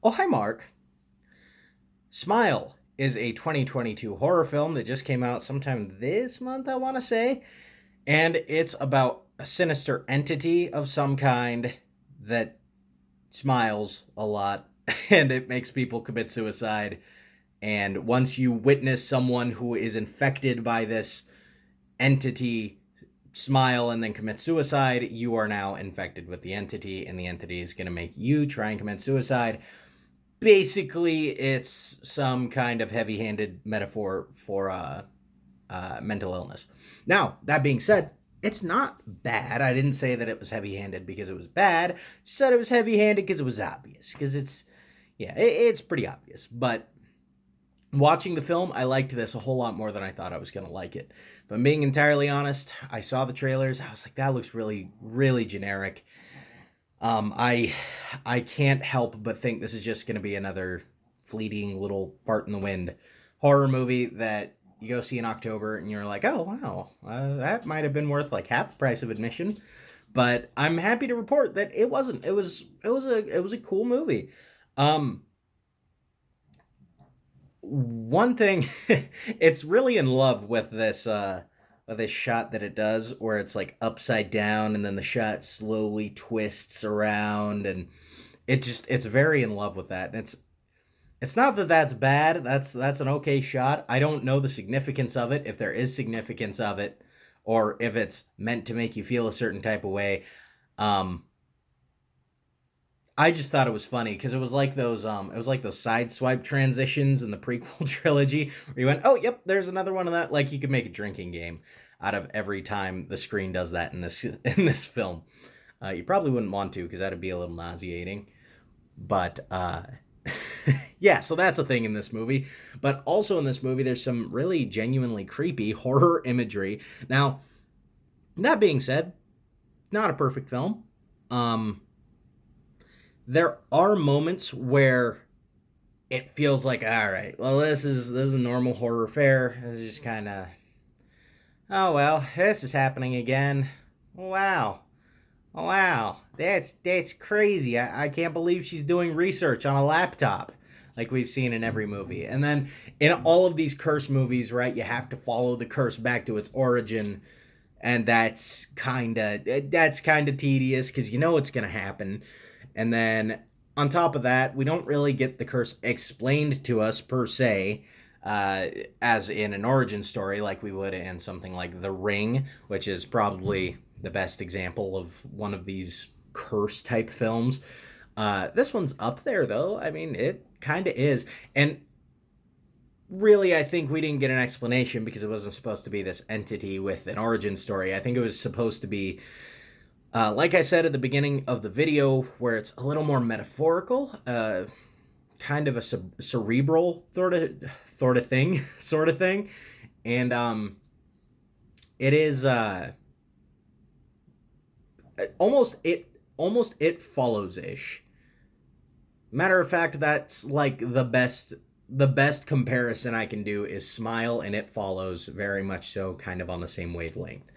Oh, hi, Mark. Smile is a 2022 horror film that just came out sometime this month, I want to say. And it's about a sinister entity of some kind that smiles a lot and it makes people commit suicide. And once you witness someone who is infected by this entity smile and then commit suicide, you are now infected with the entity, and the entity is going to make you try and commit suicide. Basically, it's some kind of heavy-handed metaphor for mental illness. Now, that being said, it's not bad. I didn't say that it was heavy-handed because it was bad. I said it was heavy-handed because it was obvious. Because it's pretty obvious. But watching the film, I liked this a whole lot more than I thought I was going to like it. If I'm being entirely honest, I saw the trailers. I was like, that looks really, really generic. I can't help but think this is just going to be another fleeting little fart in the wind horror movie that you go see in October and you're like, oh wow, that might have been worth like half the price of admission. But I'm happy to report that it wasn't. It was a cool movie. Um, One thing, it's really in love with this shot that it does where it's like upside down and then the shot slowly twists around, and it's very in love with that. And it's not that that's bad. That's an okay shot. I don't know the significance of it, if there is significance of it, or if it's meant to make you feel a certain type of way. um I just thought it was funny because it was like those side swipe transitions in the prequel trilogy where you went, oh yep, there's another one of that. Like you could make a drinking game out of every time the screen does that in this film. You probably wouldn't want to because that'd be a little nauseating. But yeah, so that's a thing in this movie. But also in this movie, there's some really genuinely creepy horror imagery. Now, that being said, not a perfect film. Um, there are moments where it feels like, all right, well, this is a normal horror fare. It's just kind of, oh well, this is happening again. Wow, oh, wow, that's crazy. I can't believe she's doing research on a laptop, like we've seen in every movie. And then in all of these curse movies, right, you have to follow the curse back to its origin, and that's kind of tedious because you know it's gonna happen. And then on top of that, we don't really get the curse explained to us per se, uh, as in an origin story like we would in something like The Ring, which is probably the best example of one of these curse type films. This one's up there though. I mean, it kind of is. And really, I think we didn't get an explanation because it wasn't supposed to be this entity with an origin story. I think it was supposed to be, like I said at the beginning of the video, where it's a little more metaphorical, kind of a cerebral sort of thing, sort of thing, and it is almost it follows ish. Matter of fact, that's like the best comparison I can do is Smile and It Follows, very much so, kind of on the same wavelength.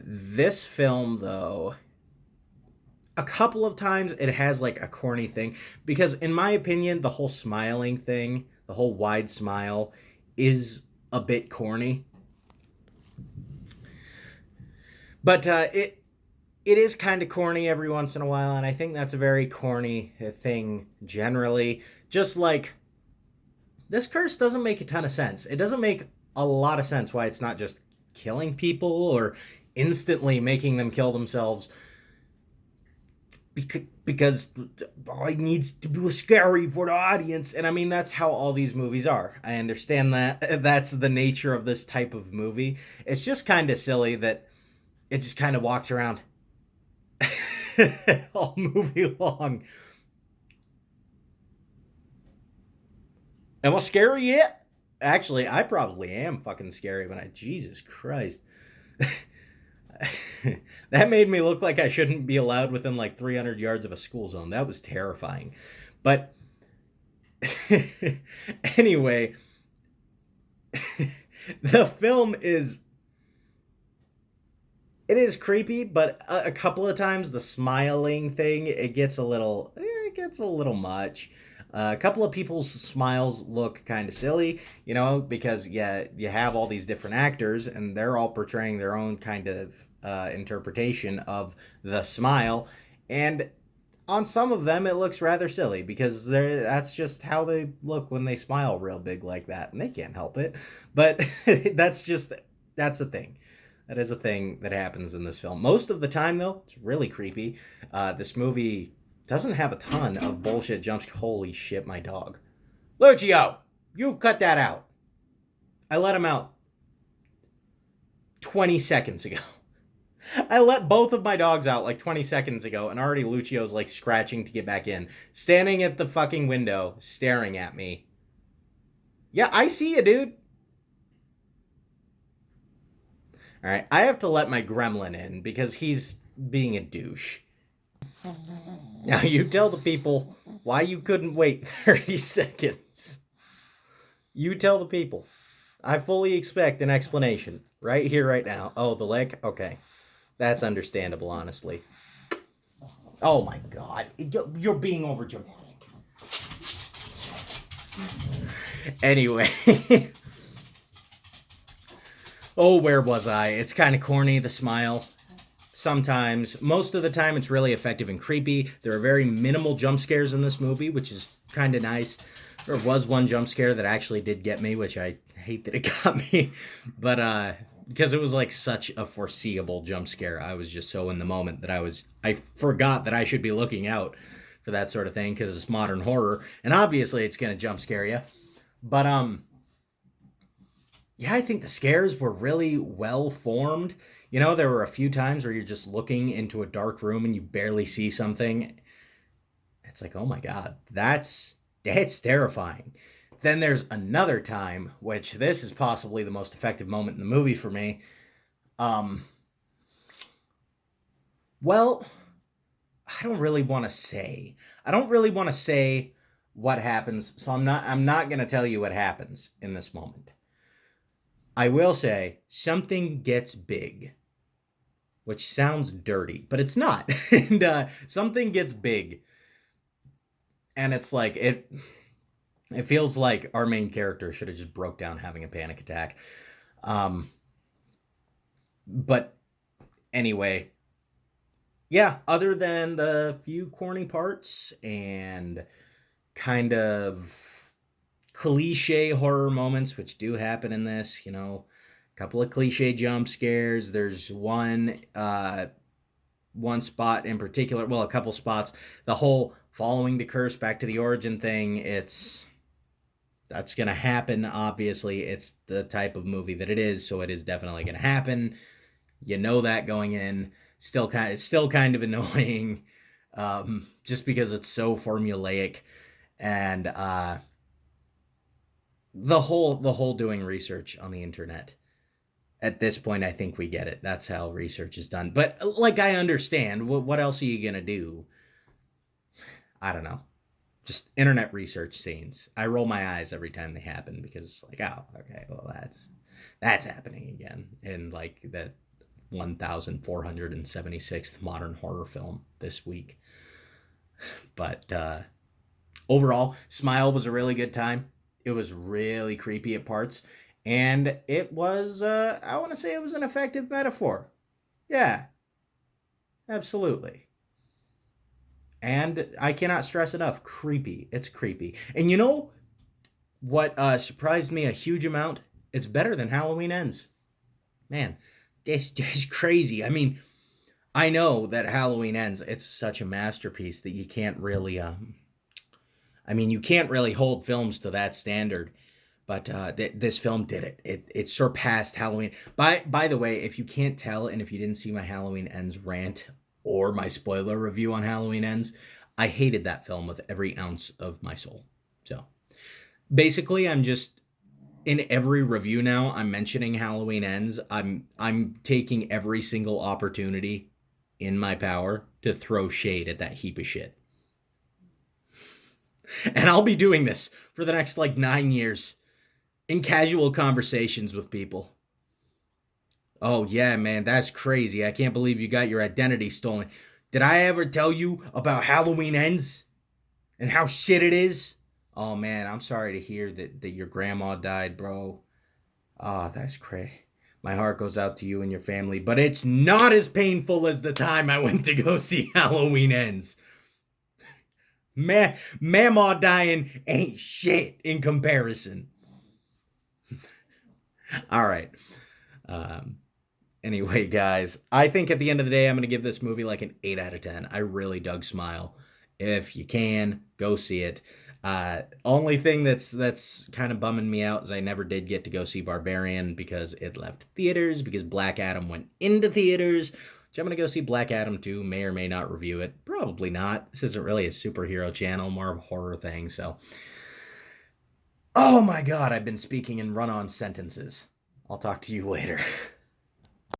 This film, though, a couple of times it has like a corny thing because, in my opinion, the whole smiling thing, the whole wide smile, is a bit corny. But it is kind of corny every once in a while, and I think that's a very corny thing generally. Just like this curse doesn't make a ton of sense. It doesn't make a lot of sense why it's not just killing people or instantly making them kill themselves because it needs to be scary for the audience. And I mean, that's how all these movies are. I understand that. That's the nature of this type of movie. It's just kind of silly that it just kind of walks around all movie long. Am I scary yet? Actually, I probably am fucking scary when I. Jesus Christ. That made me look like I shouldn't be allowed within like 300 yards of a school zone. That was terrifying. But anyway, the film is it is creepy, but a couple of times the smiling thing it gets a little it gets a little much. A couple of people's smiles look kind of silly, because yeah, you have all these different actors and they're all portraying their own kind of interpretation of the smile, and on some of them it looks rather silly because that's just how they look when they smile real big like that, and they can't help it. But that's a thing. That is a thing that happens in this film. Most of the time, though, it's really creepy. This movie doesn't have a ton of bullshit jumps. Holy shit, my dog. Lucio, you cut that out. I let him out 20 seconds ago. I let both of my dogs out like 20 seconds ago, and already Lucio's like scratching to get back in. Standing at the fucking window, staring at me. Yeah, I see you, dude. Alright, I have to let my gremlin in because he's being a douche. Now you tell the people why you couldn't wait 30 seconds. You tell the people. I fully expect an explanation right here, right now. Oh, the lick? Okay. That's understandable, honestly. Oh my god. You're being over dramatic. Anyway. Oh, where was I? It's kind of corny, the smile. Sometimes. Most of the time, it's really effective and creepy. There are very minimal jump scares in this movie, which is kind of nice. There was one jump scare that actually did get me, which I hate that it got me. But, because it was like such a foreseeable jump scare. I was just so in the moment that I forgot that I should be looking out for that sort of thing because it's modern horror. And obviously, it's going to jump scare you. But, yeah, I think the scares were really well formed. There were a few times where you're just looking into a dark room and you barely see something. It's like, oh my god, that's terrifying. Then there's another time, which this is possibly the most effective moment in the movie for me. Well, I don't really want to say. I don't really want to say what happens, so I'm not going to tell you what happens in this moment. I will say something gets big, which sounds dirty, but it's not. And something gets big, and it's like it feels like our main character should have just broke down having a panic attack. But anyway, yeah, other than the few corny parts and kind of cliche horror moments, which do happen in this, a couple of cliche jump scares. There's one spot in particular, well, a couple spots, the whole following the curse back to the origin thing, that's going to happen. Obviously, it's the type of movie that it is, so it is definitely going to happen. You know that going in. It's still kind of annoying, just because it's so formulaic, and the whole doing research on the internet. At this point, I think we get it. That's how research is done. But like, I understand. What else are you gonna do? I don't know. Just internet research scenes. I roll my eyes every time they happen because, like, oh, okay, well, that's happening again in like the 1476th modern horror film this week. But overall, Smile was a really good time. It was really creepy at parts, and it was, I want to say it was an effective metaphor. Yeah, absolutely. And I cannot stress enough, creepy. It's creepy. And you know what surprised me a huge amount? It's better than Halloween Ends. Man, this is crazy. I mean, I know that Halloween Ends, it's such a masterpiece that you can't really, you can't really hold films to that standard. But this film did it. It surpassed Halloween. By the way, if you can't tell, and if you didn't see my Halloween Ends rant or my spoiler review on Halloween Ends, I hated that film with every ounce of my soul. So basically, I'm just, in every review now, I'm mentioning Halloween Ends. I'm taking every single opportunity in my power to throw shade at that heap of shit. And I'll be doing this for the next 9 years in casual conversations with people. Oh yeah, man, that's crazy. I can't believe you got your identity stolen. Did I ever tell you about Halloween Ends? and how shit it is. Oh man, I'm sorry to hear that your grandma died, bro. Oh, that's crazy. My heart goes out to you and your family, but it's not as painful as the time I went to go see Halloween Ends. Mamaw dying ain't shit in comparison. All right. Um, anyway, guys, I think at the end of the day, I'm going to give this movie like an 8 out of 10. I really dug Smile. If you can, go see it. Only thing that's kind of bumming me out is I never did get to go see Barbarian because it left theaters, because Black Adam went into theaters. Which I'm going to go see Black Adam 2, may or may not review it. Probably not. This isn't really a superhero channel, more of a horror thing. So, oh my god, I've been speaking in run on sentences. I'll talk to you later.